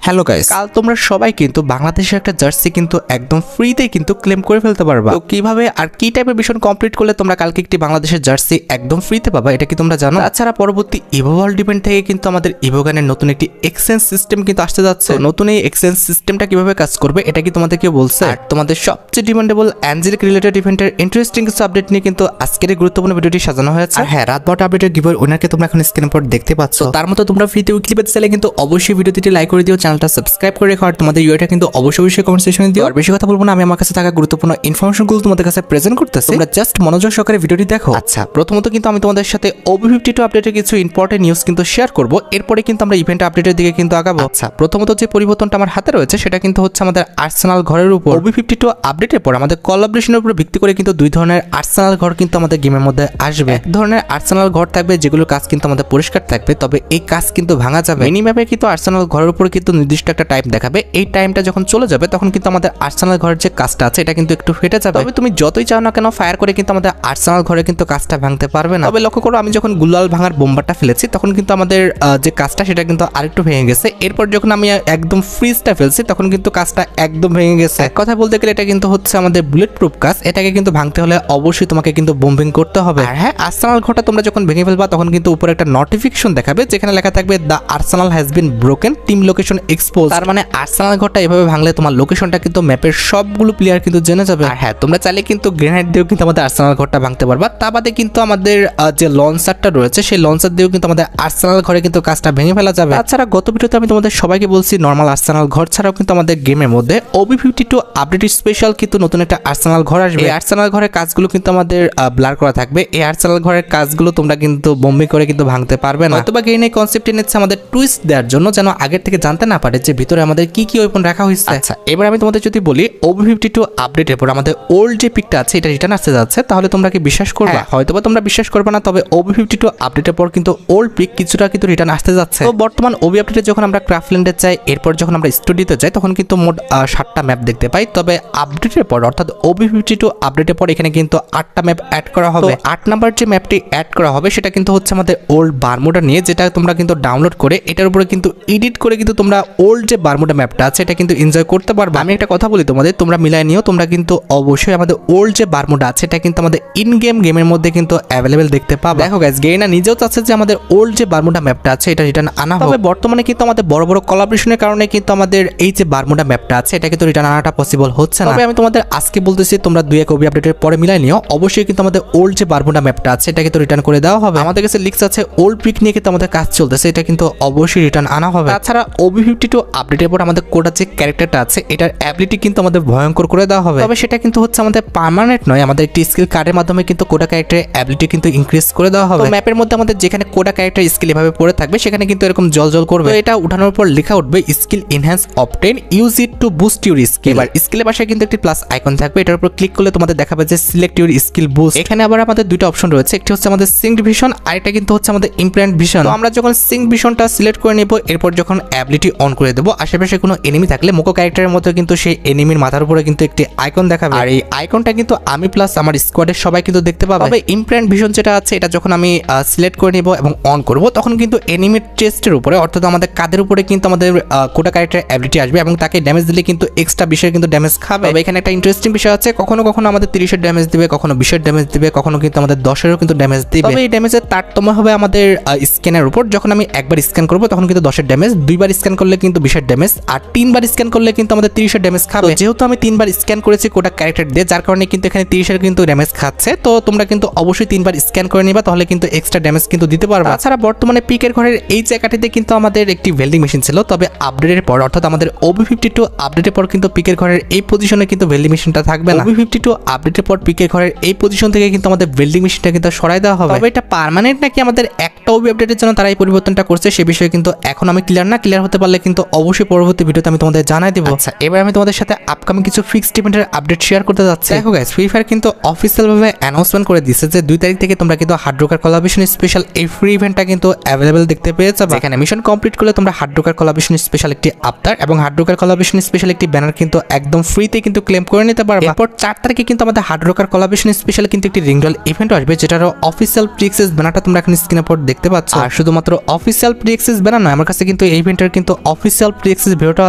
Hello guys, কাল তোমরা সবাই কিন্তু বাংলাদেশের একটা জার্সি কিন্তু একদম ফ্রিতে কিন্তু ক্লেম করে ফেলতে পারবা। তো কিভাবে আর কি টাইপের মিশন কমপ্লিট করলে তোমরা কালকে একটি বাংলাদেশের জার্সি একদম ফ্রিতে পাবা, এটা কি তোমরা জানো? তাছাড়া পরবর্তী ইভো ওয়ার্ল্ড ইভেন্ট থেকে কিন্তু আমাদের ইভো গানের নতুন একটি এক্সচেঞ্জ সিস্টেম কিন্তু আসতে যাচ্ছে। নতুন এই এক্সচেঞ্জ সিস্টেমটা কিভাবে কাজ করবে এটা কি তোমাদেরকে বলছে? আর তোমাদের সবচেয়ে ডিমান্ডেবল অ্যাঞ্জেলিক রিলেটেড ইভেন্টের ইন্টারেস্টিং কিছু আপডেট নিয়ে কিন্তু আজকের এই গুরুত্বপূর্ণ ভিডিওটি সাজানো হয়েছে। আর হ্যাঁ, রাত 12টা আপডেটের গিভওয়ে উইনারকে তোমরা এখন স্ক্রিনের পর দেখতে পাচ্ছ। তার মতো তোমরা ফ্রিতে উইকলি পেতে চাইলে কিন্তু অবশ্যই ভিডিওটি লাইক করে দিও, চ্যানেলটা সাবস্ক্রাইব করে রেখো, আর তোমাদের ইউটা কিন্তু অবশ্যই কমেন্ট সেকশনে দিও। আর বেশি কথা বলবো না, আমি আমার কাছে থাকা গুরুত্বপূর্ণ ইনফরমেশনগুলো তোমাদের কাছে প্রেজেন্ট করতেছি, তোমরা জাস্ট মনোযোগ সহকারে ভিডিওটি দেখো। আচ্ছা, প্রথমত কিন্তু আমি তোমাদের সাথে OB52 আপডেটের কিছু ইম্পর্টেন্ট নিউজ কিন্তু শেয়ার করব, এরপরে কিন্তু আমরা ইভেন্ট আপডেটের দিকে কিন্তু আগাবো। আচ্ছা, প্রথমত যে পরিবর্তনটা আমার হাতে রয়েছে সেটা কিন্তু হচ্ছে আমাদের আর্সেনাল ঘরের উপর। OB52 আপডেটের পর আমাদের কোলাবরেশনের উপর ভিত্তি করে কিন্তু দুই ধরনের আর্সেনাল ঘর কিন্তু আমাদের গেমের মধ্যে আসবে। এক ধরনের আর্সেনাল ঘর থাকবে যেগুলোর কাজ কিন্তু আমাদের পরিষ্কার থাকবে, তবে এই কাজ কিন্তু ভাঙা যাবে। মিনি ম্যাপে কিন্তু আর্সেনাল ঘরের উপর কিন্তু নির্দিষ্ট একটা টাইম দেখাবে, এই টাইমটা যখন চলে যাবে তখন কিন্তু আমাদের আর্সেনাল ঘরের যে কাজটা আছে এটা কিন্তু একটু ফেটে যাবে। তবে তুমি যতই চাও না কেন ফায়ার করে কিন্তু আমাদের আর্সেনাল ঘরে কিন্তু কাজটা ভাঙতে পারবে না। তবে লক্ষ্য করো, আমি যখন গুলাল ভাঙার বোম্বারটা ফেলেছি তখন কিন্তু আমাদের যে কাজটা সেটা কিন্তু আরেকটু ভেঙে গেছে। এরপর যখন আমি একদম ফ্রিজটা ফেলছি তখন কিন্তু কাজটা একদম ভেঙে গেছে। এক কথা বলতে গেলে এটা কিন্তু হচ্ছে আমাদের বুলেট প্রুফ কাজ, এটাকে কিন্তু ভাঙতে হলে অবশ্যই তোমাকে কিন্তু বোম্বিং করতে হবে। আর হ্যাঁ, আর্সেনাল ঘরটা তোমরা যখন ভেঙে ফেলবা তখন কিন্তু উপরে একটা নোটিফিকেশন দেখাবে যেখানে লেখা থাকবে the Arsenal has been broken, team location expose. তার মানে আর্সেনাল ঘরটা এভাবে ভাঙলে তোমার লোকেশনটা কিন্তু ম্যাপের সবগুলো প্লেয়ার কিন্তু জেনে যাবে। আর হ্যাঁ, তোমরা চাইলে কিন্তু গ্রেনেড দিয়েও কিন্তু আমাদের আর্সেনাল ঘরটা ভাঙতে পারবা। তা বাদে কিন্তু আমাদের যে লঞ্চারটা রয়েছে সেই লঞ্চার দিয়েও কিন্তু আমাদের আর্সেনাল ঘরে কিন্তু কাজটা ভেঙে ফেলা যাবে। তাছাড়া গত ভিডিওতে আমি তোমাদের সবাইকে বলছি নর্মাল আর্সেনাল ঘর ছাড়াও কিন্তু আমাদের গেমের মধ্যে OB52 আপডেট স্পেশাল কিন্তু নতুন একটা আর্সেনাল ঘর আসবে। এই আর্সেনাল ঘরের কাজগুলো কিন্তু আমাদের ব্লার করা থাকবে। এই আর্সেনাল ঘরের কাজগুলো তোমরা কিন্তু বোম্বিং করে কিন্তু ভাঙতে পারবে না। অথবা গেইন এই কনসেপ্ট এনেছে আমাদের টুইস্ট দেওয়ার জন্য, যেন আগের থেকে জানতে না পারে যে ভিতরে আমাদের কি কি ওয়েপন রাখা হয়েছে। আচ্ছা, এবার আমি তোমাদের যদি বলি OB52 আপডেটের পর আমাদের ওল্ড যে পিকটা আছে এটা রিটার্ন আসতে যাচ্ছে, তাহলে তোমরা কি বিশ্বাস করবে? হয়তোবা তোমরা বিশ্বাস করবে না, তবে OB52 আপডেটের পর কিন্তু ওল্ড পিক কিছুটা কিন্তু রিটার্ন আসতে যাচ্ছে। তো বর্তমান OB আপডেটে যখন আমরা ক্রাফটল্যান্ডে যাই, এরপর যখন আমরা স্টুডিওতে যাই তখন কিন্তু মোট 7টা ম্যাপ দেখতে পাই। তবে আপডেটের পর অর্থাৎ OB52 আপডেটের পর এখানে কিন্তু 8টা ম্যাপ অ্যাড করা হবে। 8 নাম্বার যে ম্যাপটি অ্যাড করা হবে সেটা কিন্তু হচ্ছে আমাদের ওল্ড বারমুডা নিয়ে, যেটা তোমরা কিন্তু ডাউনলোড করে এটার উপরে কিন্তু এডিট করে কিন্তু তোমরা ওল্ড যে বারমুডা ম্যাপটা আছে এটা কিন্তু এনজয় করতে পারবে। আমি একটা কথা বলি তোমাদের, তোমরা মিলাই নিও, তোমরা কিন্তু অবশ্যই আমাদের ওল্ড যে বারমুডা আছে এটা কিন্তু আমাদের ইন গেমের মধ্যে কিন্তু অ্যাভেলেবেল দেখতে পাবে। দেখো গাইস, গেইনা নিজেও চাচ্ছে যে আমাদের ওল্ড যে বারমুডা ম্যাপটা আছে এটা রিটার্ন আনা হবে। তবে বর্তমানে কিন্তু আমাদের বড় বড় কোলাবরেশনের কারণে কিন্তু আমাদের এই যে বারমুডা ম্যাপটা আছে এটা কিন্তু রিটার্ন আনাটা পসিবল হচ্ছে না। তবে আমি তোমাদের আজকে বলতেছি, তোমরা 2-1 OB আপডেটের পরে মিলাই নিও, অবশ্যই কিন্তু আমাদের ওল্ড যে বারমুডা ম্যাপটা আছে এটা কিন্তু রিটার্ন করে দেওয়া হবে। আমাদের কাছে লিক্স আছে ওল্ড পিক নিয়ে কিন্তু আমাদের কাজ চলতেছে, এটা কিন্তু অবশ্যই রিটার্ন আনা হবে। তাছাড়া OB52 আপডেটের পর আমাদের কোডার যে ক্যারেক্টারটা আছে এটার অ্যাবিলিটি কিন্তু আমাদের ভয়ঙ্কর করে দেওয়া হবে। তবে সেটা কিন্তু হচ্ছে আমাদের পার্মানেন্ট নয়, আমাদের একটি স্কিল কার্ডের মাধ্যমে কিন্তু কোডা ক্যারেক্টারের অ্যাবিলিটি কিন্তু ইনক্রিজ করে দেওয়া হবে। ম্যাপের মধ্যে আমাদের যেখানে কোডা ক্যারেক্টার স্কিল এভাবে পড়ে থাকবে সেখানে কিন্তু এরকম জল করবে। এটা উঠানোর পর লেখা উঠবে skill enhance obtain, use it two boost your skill. এবার স্কিলের পাশে কিন্তু একটি প্লাস আইকন থাকবে, এটার উপর ক্লিক করলে তোমাদের দেখাবে যে সিলেক্ট ইউর স্কিল বুস্ট। এখানে আবার আমাদের দুইটা অপশন রয়েছে, একটি হচ্ছে আমাদের সিঙ্কড ভিশন আর এটা কিন্তু হচ্ছে আমাদের ইমপ্ল্যান্ট ভিশন। তো আমরা যখন সিঙ্ক ভিশনটা সিলেক্ট করে নেব, এরপর যখন অ্যাবিলিটি অন করে দেবো, আশেপাশে কোনো এনিমি থাকলে মোকো ক্যারেক্টারের মতো কিন্তু সেই এনিমির মাথার উপরে কিন্তু একটি আইকন দেখাবে, আর এই আইকনটা কিন্তু আমি প্লাস আমার স্কোয়াডের সবাই কিন্তু দেখতে পাবে। তবে ইমপ্ল্যান্ট ভিশন যেটা আছে এটা যখন আমি সিলেক্ট করে নেব এবং অন করব তখন কিন্তু এনিমির চেস্টের উপরে অর্থাৎ আমাদের কাদের উপরে কিন্তু আমাদের কোটা ক্যারেক্টার অ্যাবিলিটি আসবে এবং তাকে ড্যামেজ দিলে কিন্তু এক্সট্রা 20 কিন্তু ড্যামেজ খাবে। তবে এখানে একটা ইন্টারেস্টিং বিষয় আছে, কখনো কখনো আমাদের 30 ড্যামেজ দিবে, কখনো 20 ড্যামেজ দিবে, কখনো কিন্তু আমাদের 10 কিন্তু ড্যামেজ দিবে। তবে এই ড্যামেজের তারতম্য হবে আমাদের স্ক্যানের উপর। যখন আমি একবার স্ক্যান করব তখন কিন্তু 10 ড্যামেজ, 2বার স্ক্যান করলে কিন্তু 20 ড্যামেজ, আর 3বার স্ক্যান করলে কিন্তু আমাদের 30 ড্যামেজ খাবে। যেহেতু আমি 3বার স্ক্যান করেছি কোটা ক্যারেক্টার দিয়ে, যার কারণে কিন্তু এখানে 30 কিন্তু ড্যামেজ খাচ্ছে। তো তোমরা কিন্তু অবশ্যই 3বার স্ক্যান করে নিবা, তাহলে কিন্তু এক্সট্রা ড্যামেজ কিন্তু দিতে পারবে। তাছাড়া বর্তমানে পিকের ঘরের এই জায়গাটিতে কিন্তু আমাদের একটি ভেল্ডিং মেশিন ছিল, তবে আপডেটের পর অর্থাৎ আমাদের OB52 আপডেটের পর কিন্তু পিকের ঘরের এই পজিশনে কিন্তু ভেল্ডিং মেশিনটা থাকবে না। OB52 আপডেটের পর পিকের ঘরের এই পজিশন থেকে কিন্তু আমাদের ভেল্ডিং মেশিনটা কিন্তু সরাই দেওয়া হবে। তবে এটা পার্মানেন্ট নাকি আমাদের একটা OB আপডেটের জন্য তারা এই পরিবর্তনটা করছে সে বিষয়ে কিন্তু এখন আমি ক্লিয়ার না। ক্লিয়ার হতে পারলে কিন্তু অবশ্যই পরবর্তী ভিডিওতে আমি তোমাদের জানাই দেবো। আচ্ছা, এবার আমি তোমাদের সাথে আপকামিং কিছু ফিক্সড ইভেন্টের আপডেট শেয়ার করতে যাচ্ছি। দেখো গাইস, ফ্রি ফায়ার কিন্তু অফিসিয়াল ভাবে অ্যানাউন্সমেন্ট করে দিয়েছে যে 2 তারিখ থেকে তোমরা কিন্তু হার্ড রকার কোলাবরেশন স্পেশাল এই ফ্রি ইভেন্টটা কিন্তু অ্যাভেলেবল দেখতে পেয়ে যাবে। এখানে মিশন কমপ্লিট করলে তোমরা হার্ড রকার কোলাবরেশন স্পেশাল একটি আফতার এবং হার্ড রকার কোলাবরেশন স্পেশাল একটি ব্যানার কিন্তু একদম ফ্রিতে কিন্তু ক্লেম করে নিতে পারবে। এরপর 4 তারিখে কিন্তু আমাদের হার্ড রকার কোলাবরেশন স্পেশাল কিন্তু একটি রিংডল ইভেন্ট আসবে, যেটার অফিসিয়াল প্রি-অ্যাক্সেস ব্যানারটা তোমরা এখন স্ক্রিনের উপর দেখতে পাচ্ছ। আর শুধুমাত্র অফিসিয়াল প্রি-অ্যাক্সেস ব্যানার নয়, আমার কাছে কিন্তু এই ইভেন্টের কিন্তু অফিসিয়াল প্রি অ্যাক্সেস ভিডিওটা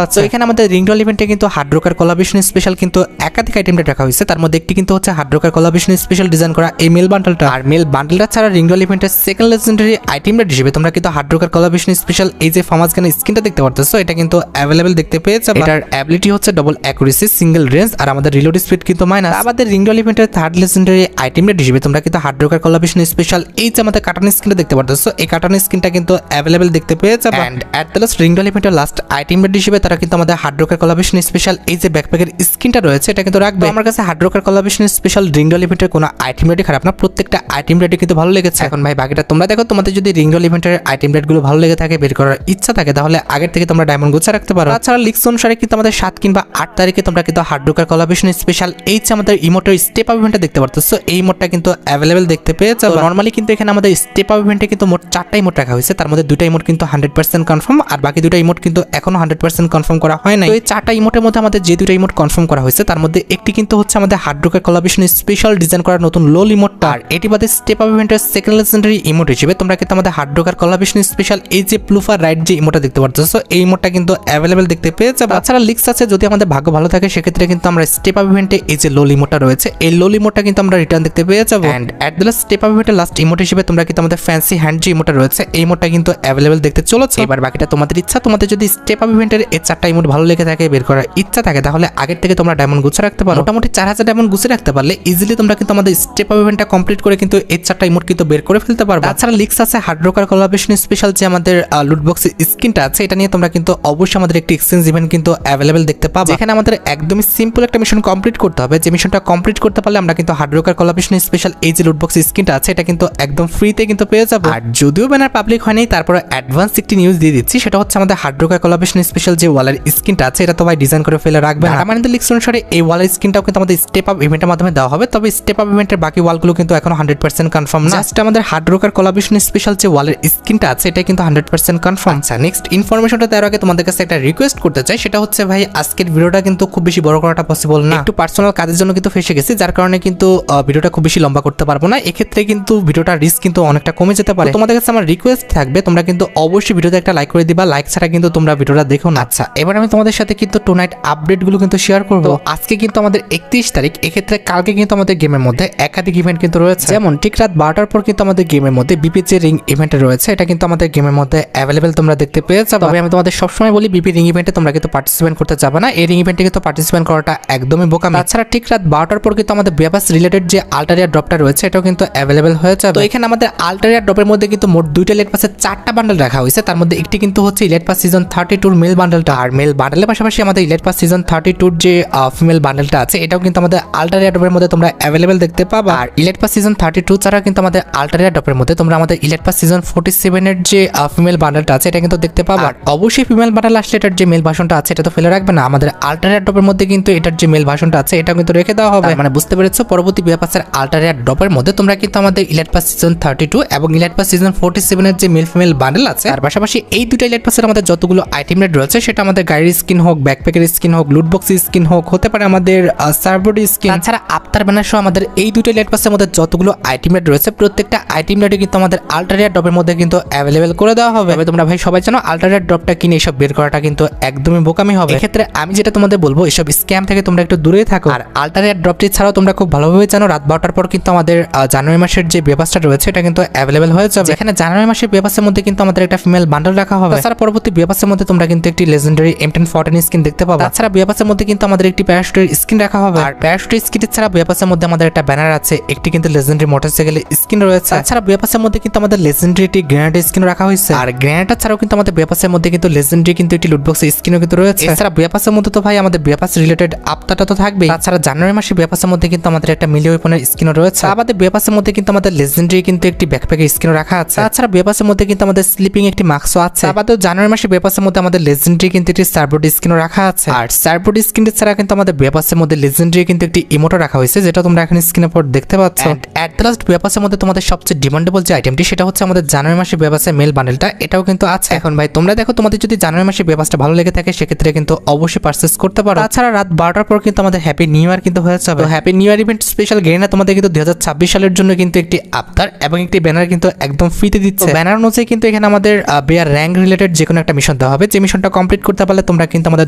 আছে। তো এখানে আমাদের রিং রোল ইভেন্টে কিন্তু হার্ড রকার কোলাবরেশন স্পেশাল কিন্তু একাধিক আইটেম রাখা হয়েছে। তার মধ্যে একটি কিন্তু হচ্ছে hard rocker collaboration special design করা এই মেল বান্ডেলটা। আর মেল বান্ডেলটা ছাড়া রিং রোল ইভেন্টের সেকেন্ড লেজেন্ডারি আইটেম হিসেবে তোমরা কিন্তু হার্ড রকার কোলাবরেশন স্পেশাল এই যে ফামাস গানের স্কিনটা দেখতে পারতেছো, এটা কিন্তু অ্যাভেলেবেল দেখতে পেয়েছে। এটার অ্যাবিলিটি হচ্ছে ডবল অ্যাকুরেসি, সিঙ্গেল রেঞ্জ, আর আমাদের রিলোড স্পিড কিন্তু মাইনাস। আমাদের রিং রোল ইভেন্টের থার্ড লেজেন্ডারি আইটেম হিসেবে তোমরা কিন্তু হার্ড রকার কোলাবরেশন স্পেশাল এই যে আমাদের কাটান স্কিনটা দেখতে পারতেছো, এই কাটান স্কিনটা কিন্তু অ্যাভেলেবেল দেখতে পেয়েছে। And at the last ring roll ইভেন্টের লাস্ট আইটেম হিসেবে তারা কিন্তু আমাদের হার্ড রকার কোলাবরেশন স্পেশাল এই যে ব্যাকপ্যাকের স্কিনটা রয়েছে এটা কিন্তু রাখবে। আমার কাছে hard rocker collaboration special ring roll ইভেন্টের কোনো আইটেম রেডি খারাপ না, প্রত্যেকটা আইটেম রেডি কিন্তু ভালো লেগেছে। এখন ভাই বাকিটা তোমরা দেখো, তোমাদের যদি রিং রোল ইভেন্টের আইটেম রেটগুলো ভালো লেগে থাকে, বের করার ইচ্ছা থাকে, তাহলে আগের থেকে তোমরা ডায়মন্ড গুছা রাখতে পারো। তাছাড়া লিক্স অনুসারে কিন্তু আমাদের 7 কিংবা 8 তারিখে তোমরা কিন্তু হার্ড রকার কোলাবরেশন স্পেশাল এই যে আমাদের ইমোটের স্টেপ আপ ইভেন্টটা দেখতে পারতেছো, এই ইমোটটা কিন্তু অ্যাভেলেবেল দেখতে পেয়েছে। নরমালি কিন্তু এখানে আমাদের স্টেপ আপ ইভেন্টে কিন্তু মোট 4টা ইমোট রাখা হয়েছে, তার মধ্যে 2টা ইমোট কিন্তু 100% কনফার্ম, আর বাকি 2টা ইমোট কিন্তু এখনো 100% কনফার্ম করা হয় নাই। তো এই 4টা ইমোটের মধ্যে আমাদের যে 2টা ইমোট কনফার্ম করা হয়েছে তার মধ্যে একটি কিন্তু হচ্ছে আমাদের hard rocker collaboration special design করা নতুন লোল ইমোটটা। আর এটি বাদে স্টেপ আপ ইভেন্টের সেকেন্ড লেজেন্ডারি ইমোট হিসেবে তোমরা কিন্তু আমাদের হার্ড রকার কোলাবরেশন স্পেশাল এই যে প্লুফার রাইট যে ইমোটটা দেখতে পারতেছো, এই ইমোটটা কিন্তু অ্যাভেলেবেল দেখতে পেয়েছে। তাছাড়া লিক্স আছে, যদি আমাদের ভাগ্য ভালো থাকে সেক্ষেত্রে কিন্তু আমরা স্টেপ আপ ইভেন্টে এই যে লোল ইমোটটা রয়েছে, এই লোল ইমোটটা কিন্তু আমরা রিটার্ন দেখতে পেয়ে যাবো। And at the last step up ইভেন্টের লাস্ট ইমোট হিসেবে তোমরা কিন্তু আমাদের ফ্যান্সি হ্যান্ড যে ইমোটটা রয়েছে এই ইমোটটা কিন্তু অ্যাভেলেবেল দেখতে চলেছে। এবার বাকিটা তোমাদের ইচ্ছা, তোমাদের যদি স্টেপ আপ ইভেন্টের এই 4টা ইমোট ভালো লেগে থাকে, বের করার ইচ্ছা থাকে, তাহলে আগের থেকে তোমরা ডায়মন্ড গুছা রাখতে পারো। মোটামুটি 4000 ডায়মন্ড গুছে রাখতে পারলে ইজিলি তোমরা কিন্তু আমাদের স্টেপ আপ ইভেন্টটা কমপ্লিট করে কিন্তু এই 4টা ইমোট কিন্তু বের করে ফেলতে পারবে। তাছাড়া লিক্স আছে হার্ড রকার কোলাবরেশন স্পেশাল যে আমাদের লুট বক্স স্কিনটা আছে, এটা নিয়ে তোমরা কিন্তু অবশ্যই আমাদের একটি এক্সচেঞ্জ ইভেন্ট কিন্তু অ্যাভেলেবেল দেখতে পাবে। এখানে আমাদের একদমই সিম্পল একটা মিশন কমপ্লিট করতে হবে, যে মিশনটা কমপ্লিট করতে পারলে আমরা কিন্তু হার্ড রকার কোলাবরেশন স্পেশাল এই যে লুট বক্স স্কিনটা আছে এটা কিন্তু একদম ফ্রিতে কিন্তু পেয়ে যাবো। আর যদিও ব্যানার পাবলিক হয়নি, তারপরে অ্যাডভান্স একটি নিউজ দিয়ে দিচ্ছি, সেটা হচ্ছে আমাদের হার্ড রকার কোলাবরেশন স্পেশাল যে ওয়ালের স্কিনটা আছে এটা তো ভাই ডিজাইন করে ফেলে রাখবে না। আমাদের লিক্স অনুসারে এই ওয়ালের স্কিনটাও কিন্তু আমাদের স্টেপ আপ ইভেন্টের মাধ্যমে দেওয়া হবে, তবে স্টেপ আপ ইভেন্টের বাকি ওয়ালগুলো কিন্তু এখনো 100% কনফার্ম না। জাস্ট আমাদের হার্ড রকার কোলাবরেশন স্পেশাল যে ওয়ালের স্কিনটা আছে এটা কিন্তু 100% কনফার্ম। আচ্ছা, নেক্সট ইনফরমেশনটা দেওয়ার আগে তোমাদের কাছে একটা রিকোয়েস্ট করতে চাই, সেটা হচ্ছে ভাই আজকের ভিডিওটা কিন্তু খুব বেশি বড় করাটা পসিবল না, একটু পার্সোনাল কাজের জন্য কিন্তু ফেসে গেছি, যার কারণে কিন্তু ভিডিওটা খুব বেশি লম্বা করতে পারবো না। এক্ষেত্রে কিন্তু ভিডিওটার রিস্ক কিন্তু অনেকটা কমে যেতে পারে। তোমাদের কাছে আমার রিকোয়েস্ট থাকবে, তোমরা কিন্তু অবশ্যই ভিডিওতে একটা লাইক করে দিবা, লাইক ছাড়া কিন্তু তোমরা ভিডিওটা দেখো না। আচ্ছা, এবার আমি তোমাদের সাথে কিন্তু টুনাইট আপডেটগুলো কিন্তু শেয়ার করবো। আজকে কিন্তু আমাদের 31 তারিখ, এক্ষেত্রে কালকে কিন্তু আমাদের গেমের মধ্যে একাধিক ইভেন্ট কিন্তু রয়েছে, যেমন ঠিক রাত 12টার পর কিন্তু আমাদের গেমের মধ্যে বিপি যে রিং ইভেন্ট রয়েছে এটা কিন্তু আমাদের গেমের মধ্যে অ্যাভেলেবেল তোমরা দেখতে পেয়ে যাবে। তবে আমি তোমাদের সবসময় বলি বিপি রিং ইভেন্টে তোমরা কিন্তু পার্টিসিপেট করতে যাবে না, এই রিং ইভেন্টে কিন্তু পার্টিসিপেট করাটা একদমই বোকামি। তাছাড়া ঠিক রাত 12টার পর কিন্তু আমাদের বেবাস রিলেটেড যে আল্টারিয়া ড্রপটা রয়েছে এটাও কিন্তু অ্যাভেলেবেল হয়ে যাবে। তো এখানে আমাদের আল্টারিয়া ড্রপের মধ্যে কিন্তু মোট 2টা ইলেট পাসের 4টা বান্ডেল রাখা হয়েছে, তার মধ্যে একটি কিন্তু হচ্ছে ইলেট পাস সিজন 32 মেল বান্ডেলটা, আর মেল বান্ডেলের পাশাপাশি আমাদের ইলেট পাস সিজন 32 যে ফিমেল বান্ডেলটা আছে এটাও কিন্তু আমাদের আল্টারিয়া ড্রপের মধ্যে তোমরা অ্যাভেলেবেল দেখতে পাবা। আর ইলেট পাস সিজন 32 ছাড়া কিন্তু আমাদের আল্টারিয়া ড্রপের মধ্যে তোমরা আমাদের ইলেট পাস সিজন 47 এর যে ফিমেল বান্ডেলটা আছে এটা কিন্তু দেখতে পাবা। আর অবশ্যই ফিমেল বান্ডেল আসলে এটার যে মেল ভার্সনটা আছে এটা তো ফেলে রাখবে না, আমাদের আল্টারিয়া ড্রপের মধ্যে কিন্তু এটার যে মেল ভার্সনটা আছে এটা কিন্তু রেখে দেওয়া হবে। মানে বুঝতে পেরেছো, পরবর্তী বিয়া পাসের আল্টারিয়া ড্রপের মধ্যে তোমরা কিন্তু আমাদের ইলেট পাস সিজন 32 এবং ইলেট পাস সিজন 47 এর যে মেল ফিমেল বান্ডেল আছে, আর পাশাপাশি এই দুটো ইলেট পাসের আমাদের যতগুলো আইটেম রেট রয়েছে সেটা আমাদের গাড়ির স্কিন হোক, ব্যাকপ্যাকের স্কিন হোক, লুট বক্স স্কিন হোক, হতে পারে আমাদের সার্ভোডি স্কিন, তাছাড়া আফতার ব্যানার সহ আমাদের এই দুটো ইলেট পাসের মধ্যে যতগুলো আইটেম রেট রয়েছে প্রত্যেকটা আইটেম রেটে কিন্তু আমাদের আল্টারিয়া ড্রপের মধ্যে কিন্তু অ্যাভেলেবেল করে দেওয়া হবে। তোমরা ভাই সবাই জানো আল্টারিয়া ড্রপটা কিনে এসব বের করাটা কিন্তু একদমই বোকামি হবে। এক্ষেত্রে আমি যেটা তোমাদের বলবো, এসব স্ক্যাম থেকে তোমরা একটু দূরে থাকো। আর আল্টারিয়া ড্রপটি ছাড়াও তোমরা খুব ভালোভাবে জানো রাত 12টার পর কিন্তু আমাদের জানুয়ারি মাসের যে বেপাসটা রয়েছে এটা কিন্তু অ্যাভেলেবেল হয়ে যাবে। এখানে জানুয়ারি মাসের বেপাসের মধ্যে কিন্তু আমাদের একটা ফিমেল বান্ডেল রাখা হবে, তাছাড়া পরবর্তী বেপাসের মধ্যে তোমরা কিন্তু একটি লেজেন্ডারি M1014 স্কিন দেখতে পাবে। তাছাড়া বেপাসের মধ্যে কিন্তু আমাদের একটি প্যারাশুটের স্কিন রাখা হবে, আর প্যারাশুটের স্কিন ছাড়া বেপাসের মধ্যে আমাদের একটা ব্যানার আছে, একটি কিন্তু লেজেন্ডারি মোটরসাইকেলের স্কিন রয়েছে। তাছাড়া বেপাসের মধ্যে কিন্তু আমাদের লেজেন্ডারি একটি গ্রেনেড স্কিন রাখা হয়েছে, আর গ্রেনেডটা ছাড়াও কিন্তু আমাদের বেপাসের মধ্যে কিন্তু লেজেন্ডারি কিন্তু একটি লুটবক্স স্কিনও কিন্তু রয়েছে। এছাড়া বেপাসের মধ্যে তো ভাই আমাদের বেপাস রিলেটেড আপতাটা তো থাকবে। তাছাড়া জানুয়ারি মাসে বেপাসের মধ্যে কিন্তু আমাদের একটা মিলি ওয়েপনের স্কিনও রয়েছে, আমাদের বেপাসের মধ্যে কিন্তু আমাদের লেজেন্ডারি কিন্তু একটি ব্যাকপ্যাকের স্কিনও রাখা আছে। তাছাড়া বেপাসের মধ্যে কিন্তু আমাদের স্লিপিং একটি মাস্কও আছে। আমাদের জানুয়ারি মাসে বেপাসের মধ্যে আমাদের লেজেন্ডারি কিন্তু একটি সার্ভোড স্কিনও রাখা আছে, আর সার্ভোড স্কিন ছাড়া কিন্তু আমাদের বেপাসের মধ্যে লেজেন্ডারি কিন্তু একটি ইমোটও রাখা হয়েছে, যেটা তোমরা এখন স্ক্রিনের পর দেখতে পাচ্ছ। এট দ্য লাস্ট বেপাসের মধ্যে তোমাদের সবচেয়ে ডিমান্ডেবল যে আইটেমটি সেটা হচ্ছে আমাদের জানুয়ারি মাসে বেপাসের মেল বান্ডেলটা, এটাও কিন্তু আছে। এখন ভাই তোমরা দেখো, তোমাদের যদি জানুয়ারি মাসে বেপাসটা ভালো লেগে থাকে সেক্ষেত্রে কিন্তু অবশ্যই পারচেজ করতে পারো। তাছাড়া রাত 12টার পর কিন্তু আমাদের হ্যাপি নিউ ইয়ার কিন্তু হয়ে যাবে। Happy new year event special Garena তোমাদের কিন্তু 2026 সালের জন্য কিন্তু একটি আফতার এবং একটি ব্যানার কিন্তু একদম ফ্রিতে দিচ্ছে। ব্যানার অনুযায়ী কিন্তু এখানে আমাদের বেয়ার র্যাঙ্ক রিলেটেড যে কোনো একটা মিশন মিশন দেওয়া হবে, যে মিশনটা কমপ্লিট করতে পারলে তোমরা কিন্তু আমাদের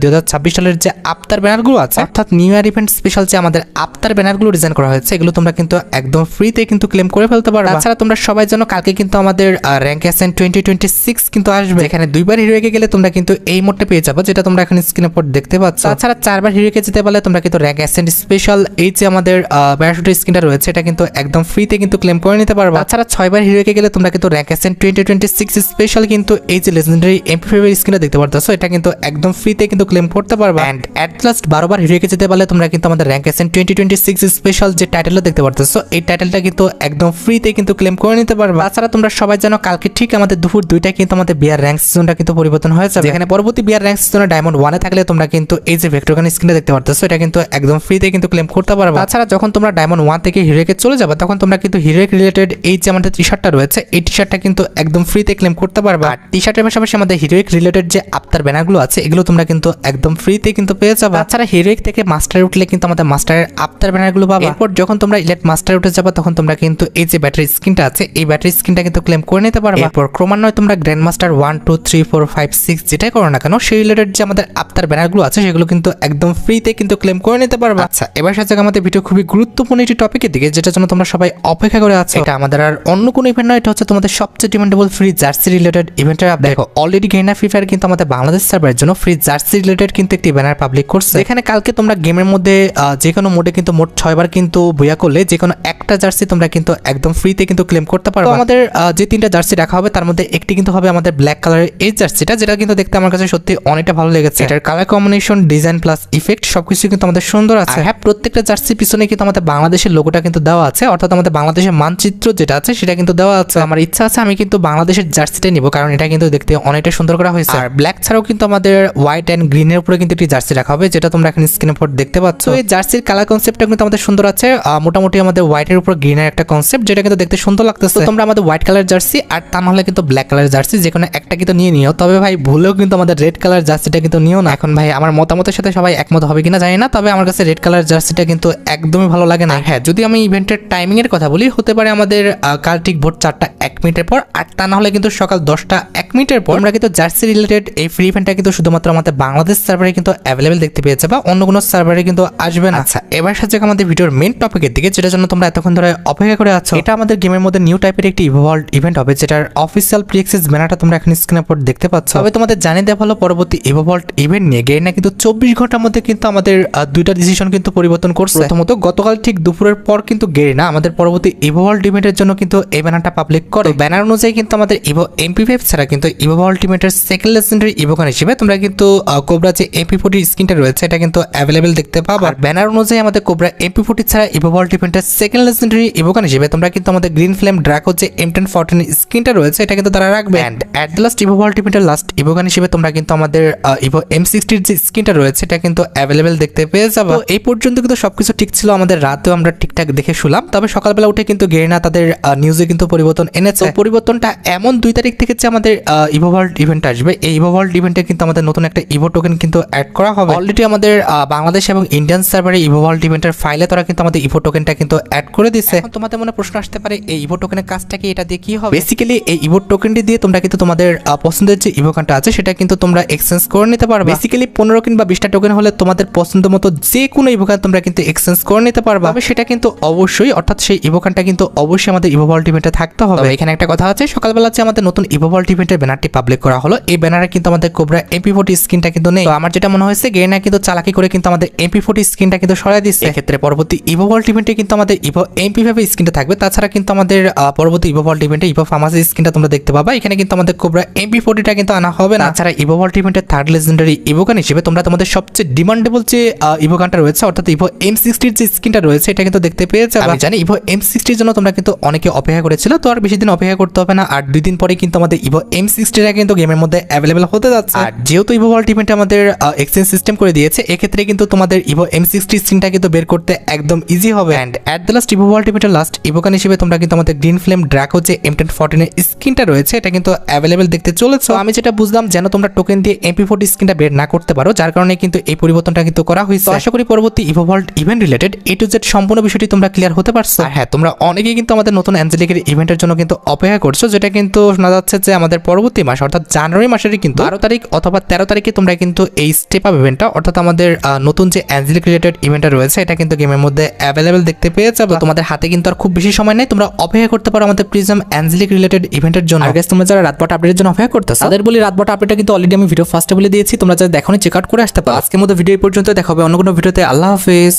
2026 সালের যে আফতার ব্যানারগুলো আছে, অর্থাৎ নিউ ইয়ার ইভেন্ট স্পেশাল যে আমাদের আফতার ব্যানারগুলো ডিজাইন করা হয়েছে, এগুলো তোমরা কিন্তু একদম ফ্রিতে কিন্তু ক্লেম করে ফেলতে পারবে। তাছাড়া তোমরা সবাই জানো কালকে কিন্তু আমাদের র্যাঙ্ক অ্যাসেন্ট 2026 কিন্তু আসবে, এখানে 2বার হিরোকে গেলে তোমরা কিন্তু এই মোডটা পেয়ে যাবে, যেটা তোমরা এখন স্ক্রিনে পর দেখতে পাচ্ছ। তাছাড়া 4বার হিরোকে যেতে পারলে তোমরা কিন্তু র্যাঙ্ক অ্যাসেন্ট স্পেশাল এই যে আমাদের প্যারাশুটের স্কিনটা রয়েছে, এটা কিন্তু একদম ফ্রিতে কিন্তু ক্লেম করে নিতে পারবে। তাছাড়া 6বার হিরোকে গেলে তোমরা কিন্তু র্যাঙ্ক অ্যাসেন্ট 2026 স্পেশাল কিন্তু এই যে লেজেন্ডারি MP5 স্কিনটা দেখতে পারতেছো, এটা কিন্তু একদম ফ্রিতে কিন্তু ক্লেম করতে পারবে। এন্ড এট লাস্ট 12বার হিরোকে যেতে পারলে তোমরা কিন্তু আমাদের র্যাঙ্ক অ্যাসেন্ট 2026 স্পেশাল যে টাইটেলটা দেখতে পারতেছো, এই টাইটেলটা কিন্তু একদম ফ্রিতে কিন্তু ক্লেম করে নিতে পারবে। তাছাড়া তোমরা সবাই জানো কালকে ঠিক আমাদের দুপুর 2টায় কিন্তু আমাদের বিয়ার র্যাঙ্ক সিজনটা কিন্তু পরিবর্তন হয়ে যাবে, যেখানে পরবর্তী বিয়ার র্যাঙ্ক সিজনে ডায়মন্ড 1 এ থাকলে তোমরা কিন্তু এই যে ভেক্টরগান স্কিনটা দেখতে পারতেছো, এটা কিন্তু একদম ফ্রিতে কিন্তু ক্লেম করতে পারবে। তাছাড়া যখন তোমরা ডায়মন্ড 1 থেকে হিরোকে চলে যাবে, তখন তোমরা কিন্তু হিরোক রিলেটেড এই যে আমাদের টি-শার্টটা রয়েছে, এই টি-শার্টটা কিন্তু একদম ফ্রিতে ক্লেম করতে পারবে। আর টি-শার্টের পাশাপাশি আমাদের হিরোইক রিলেটেড যে আফতার ব্যানারগুলো আছে, এগুলো তোমরা কিন্তু একদম ফ্রিতে কিন্তু পেয়ে যাবে। তাছাড়া হিরোইক থেকে মাস্টারে উঠলে কিন্তু আমাদের মাস্টারের আফতার ব্যানারগুলো পাবে। এরপর যখন তোমরা ইলেক্ট মাস্টারে উঠে যাবে, তখন তোমরা কিন্তু এই যে ব্যাটারি স্কিনটা আছে, এই ব্যাটারি স্কিনটা কিন্তু ক্লেম করে নিতে পারবে। এরপর ক্রমান্বয়ে তোমরা গ্র্যান্ড মাস্টার 1 2 3 4 5 6 যেটাই করো না কেন, সেই রিলেটেড যে আমাদের আফতার ব্যানারগুলো আছে, সেগুলো কিন্তু একদম ফ্রিতে কিন্তু ক্লেম করে নিতে পারবে। আচ্ছা, এবার সাথে আমাদের ভিডিও খুবই গুরুত্বপূর্ণ একটি টপিকের দিকে, যেটা জন্য তোমরা সবাই অপেক্ষা করে আছো। এটা আমাদের আর অন্য কোনো ইভেন্ট নয়, এটা হচ্ছে তোমাদের সবচেয়ে ডিমান্ডেবল ফ্রি জার্সি রিলেটেড ইভেন্টের আপডেট। দেখো অলরেডি গেইনা ফ্রি ফায়ার কিন্তু আমাদের বাংলাদেশ সার্ভারের জন্য ফ্রি জার্সি রিলেটেড কিন্তু একটি ব্যানার পাবলিক করছে, এখানে কালকে তোমরা গেমের মধ্যে যে কোনো মোডে কিন্তু মোট 6বার কিন্তু বইয়া করলে যে কোনো একটা জার্সি তোমরা কিন্তু একদম ফ্রিতে কিন্তু ক্লেম করতে পারবে। আমাদের যে 3টা জার্সি রাখা হবে, তার মধ্যে একটি কিন্তু হবে আমাদের ব্ল্যাক কালারের এই জার্সিটা, যেটা কিন্তু দেখতে আমার কাছে সত্যি অনেকটা ভালো লেগেছে। এটার colour combination, design plus effect সবকিছু কিন্তু আমাদের সুন্দর আছে। হ্যাঁ, প্রত্যেকটা জার্সির পিছনে কিন্তু আমাদের বাংলাদেশের লোগোটা কিন্তু দেওয়া আছে, অর্থাৎ আমাদের বাংলাদেশের মানচিত্র যেটা আছে সেটা কিন্তু দেওয়া আছে। আমার ইচ্ছা আছে আমি কিন্তু বাংলাদেশের জার্সিটা নিব, কারণ এটা কিন্তু দেখতে অনেকটা সুন্দর করা হয়েছে। আর ব্ল্যাক ছাড়াও কিন্তু আমাদের হোয়াইট এন্ড গ্রিনের উপরে কিন্তু একটি জার্সি রাখা হবে, যেটা তোমরা এখন স্ক্রিনে পর দেখতে পাচ্ছ। এই জার্সির কালার কনসেপ্টটা কিন্তু আমাদের সুন্দর আছে, মোটামুটি আমাদের হোয়াইটের উপর গ্রিনের একটা কনসেপ্ট, যেটা কিন্তু দেখতে সুন্দর লাগতেছে। তোমরা আমাদের হোয়াইট কালার জার্সি আর তা নাহলে কিন্তু ব্ল্যাক কালার জার্সি যে কোনো একটা কিন্তু নিয়ে নিও, তবে ভাই ভুলেও কিন্তু আমাদের রেড কালার জার্সিটা কিন্তু নিও না। এখন ভাই আমার মতামতের সাথে সবাই একমত হবে কিনা জানি না, তবে আমার কাছে রেড কালার জার্সিটা কিন্তু একদমই ভালো লাগে না। হ্যাঁ, যদি আমি ইভেন্টের টাইমিং এর কথা বলি, হতে পারে আমাদের কাল ঠিক ভোর 4টা 1 মিনিটের পর, আর তা না হলে কিন্তু সকাল 10টা 1 মিনিটের পর। আমরা কিন্তু জার্সি রিলেটেড এই ফ্রি ইভেন্টটা কিন্তু শুধুমাত্র আমাদের বাংলাদেশ সার্ভারে কিন্তু অ্যাভেলেবেল দেখতে পেয়েছে, বা অন্য কোনো সার্ভারে কিন্তু আসবে না। আচ্ছা, এবার সাথে আমাদের ভিডিওর মেইন টপিকের দিকে, যেটার জন্য তোমরা এতক্ষণ ধরে অপেক্ষা করে আছো। এটা আমাদের গেমের মধ্যে নিউ টাইপের একটি ইভোভল্ড ইভেন্ট হবে, যেটার অফিসিয়াল প্রি অ্যাক্সেস ব্যানারটা তোমরা এখন স্ক্রিনে পর দেখতে পাচ্ছ। তবে তোমাদের জানিয়ে দেওয়া হলো পরবর্তী ইভোভল্ড ইভেন্ট নিয়ে গেইনা কিন্তু 24 ঘন্টার মধ্যে কিন্তু আমাদের 2টা ডিসিশন কিন্তু পরিবর্তন করছে। প্রথমত গতকাল ঠিক দুপুরের পর কিন্তু গেইনা আমাদের পরবর্তী ইভোভল্ড ইভেন্টের জন্য কিন্তু এই ব্যানারটা পাবলিক করে। ব্যানার অনুযায়ী কিন্তু আমাদের ইভো MP5 ছাড়া কিন্তু ইভোভল্ড ইভেন্টের সেকেন্ড লেজেন্ডারি ইভোগান হিসেবে তোমরা কিন্তু কোবরা যে MP40 স্কিনটা রয়েছে, এটা কিন্তু অ্যাভেলেবেল দেখতে পাবা। আর ব্যানার অনুযায়ী আমাদের কোবরা MP40 ছাড়া ইভোভল্ড ইভেন্টের সেকেন্ড লেজেন্ডারি ইভোগান হিসেবে তোমরা কিন্তু আমাদের গ্রিন ফ্লেম ড্রাকো যে M1014 স্কিনটা রয়েছে, এটা কিন্তু তারা রাখবে। এন্ড এট দ্য লাস্ট ইভোভল্ড ইভেন্টের লাস্ট ইভোগান হিসেবে তোমরা কিন্তু আমাদের ইভো M60 যে স্কিনটা রয়েছে, এটা কিন্তু অ্যাভেলেবেল দেখতে পেয়ে যাবে। তো এই পর্যন্ত কিন্তু সবকিছু ঠিক ছিল, আমাদের রাতেও আমরা ঠিকঠাক দেখে শুলাম, তবে সকালবেলা উঠে কিন্তু গেইনা তাদের নিউজে কিন্তু পরিবর্তন এনেছে। পরিবর্তনটা এমন 2 তারিখ থেকে যে আমাদের ইভোভল্ড ইভেন্ট আসবে, এই ইভোভল্ড ইভেন্টে কিন্তু আমাদের নতুন একটা ইভো টোকেন কিন্তু অ্যাড করা হবে। অলরেডি আমাদের বাংলাদেশ এবং ইন্ডিয়ান সার্ভারে ইভোভল্ড ইভেন্টের ফাইলে তারা কিন্তু আমাদের ইভো টোকেনটা কিন্তু অ্যাড করে দিচ্ছে। এখন তোমাদের মনে প্রশ্ন আসতে পারে, এই ইভো টোকেনের কাজটা কি, এটা দিয়ে কি হবে? বেসিক্যালি এই ইভো টোকেনটি দিয়ে তোমরা কিন্তু তোমাদের পছন্দের যে ইভোগানটা আছে সেটা কিন্তু তোমরা এক্সচেঞ্জ করে নিতে পারবে। বেসিক্যালি 15 কিংবা 20টা টোকেন হলে তোমাদের পছন্দ মতো যে কোনো ইভোগান তোমরা কিন্তু এক্সচেঞ্জ করে নিতে পারবে। তবে সেটা কিন্তু অবশ্যই, অর্থাৎ সেই ইভোগানটা কিন্তু অবশ্যই আমাদের ইভোভল্ড ইভেন্টে থাকতে হবে। এখানে একটা কথা আছে, সকালবেলা যে আমাদের নতুন ইভোভল্ড ইভেন্টের ব্যানারটি পাবলিক করা হলো, এই ব্যানারে কিন্তু আমাদের কোবরা MP40 স্কিনটা কিন্তু নেই। তো আমার যেটা মনে হয়েছে, গেইনা কিন্তু চালাকি করে কিন্তু আমাদের MP40 স্কিনটা কিন্তু সরাই দিচ্ছে। এক্ষেত্রে পরবর্তী ইভোভল্ড ইভেন্টে কিন্তু আমাদের ইভো MP5 স্কিনটা থাকবে। তাছাড়া কিন্তু আমাদের পরবর্তী ইভোভল্ড ইভেন্টে ইভো ফার্মাসি স্কিনটা তোমরা দেখতে পাবা, এখানে কিন্তু আমাদের কোবরা MP40টা কিন্তু আনা হবে না। তাছাড়া ইভোভল্ড ইভেন্টের থার্ড লেজেন্ডারি ইভোগান হিসেবে তোমরা তোমাদের সবচেয়ে ডিমান্ডেবল যে ইভোগানটা রয়েছে, অর্থাৎ ইভো M60 যে স্কিনটা রয়েছে, এটা কিন্তু দেখতে পেয়ে যাবে। আমি জানি ইভো M60 এর জন্য তোমরা কিন্তু অনেকে অপেক্ষা করেছিল, তো আর বেশি দিন অপেক্ষা করতে হবে না। আর 2 দিন পরে কিন্তু আমাদের ইভো M60টা কিন্তু গেমের মধ্যে অ্যাভেলেবল হতে যাচ্ছে। আর যেহেতু ইভোভল্ড ইভেন্টে আমাদের এক্সচেঞ্জ সিস্টেম করে দিয়েছে, এক্ষেত্রে কিন্তু তোমাদের ইভো M60 স্কিনটা কিন্তু বের করতে একদম ইজি হবে। এন্ড এট দ্য লাস্ট ইভোভল্ড ইভেন্টের লাস্ট ইভোগান হিসেবে তোমরা কিন্তু আমাদের গ্রিন ফ্লেম ড্রাকো যে M1014 এর স্কিনটা রয়েছে, এটা কিন্তু অ্যাভেলেবল দেখতে চলেছে। আমি যেটা বুঝলাম, যেন তোমরা টোকেন দিয়ে MP40 স্কিনটা বের না করতে পারো, যার কারণে কিন্তু এই পরিবর্তনটা কিন্তু করা হয়েছে। আশা করি পরবর্তী evolved event related A to Z সম্পূর্ণ বিষয়টি তোমরা ক্লিয়ার হতে পারছো। হ্যাঁ, তোমরা অনেকেই কিন্তু আমাদের নতুন অ্যাঞ্জেলিকের ইভেন্টের জন্য কিন্তু অপেক্ষা করছো, যেটা কিন্তু শোনা যাচ্ছে যে আমাদের পরবর্তী মাস অর্থাৎ জানুয়ারি মাসেরই কিন্তু 12 তারিখ অথবা 13 তারিখে তোমরা কিন্তু এই স্টেপ আপ ইভেন্টটা অর্থাৎ আমাদের নতুন যে অ্যাঞ্জেলিক রিলেটেড ইভেন্টটা রয়েছে এটা কিন্তু গেমের মধ্যে অ্যাভেলেবেল দেখতে পেয়ে যাবে। তোমাদের হাতে কিন্তু আর খুব বেশি সময় নেই, তোমরা অপেক্ষা করতে পারো আমাদের প্রিজম অ্যাঞ্জেলিক রিলেটেড ইভেন্টের জন্য। আর গাইস তোমরা যারা রাতবাট আপডেটের জন্য অপেক্ষা করতেছো তাদের বলি রাতবাট আপডেটটা কিন্তু অলরেডি আমি ভিডিও ফার্স্টে বলে দিয়েছি, তোমরা যারা দেখোনি চেক আউট করে আসতে পারো। আজকের মতো ভিডিও এই পর্যন্ত, দেখা হবে অন্য কোনো ভিডিওতে। আল্লাহ হাফেজ।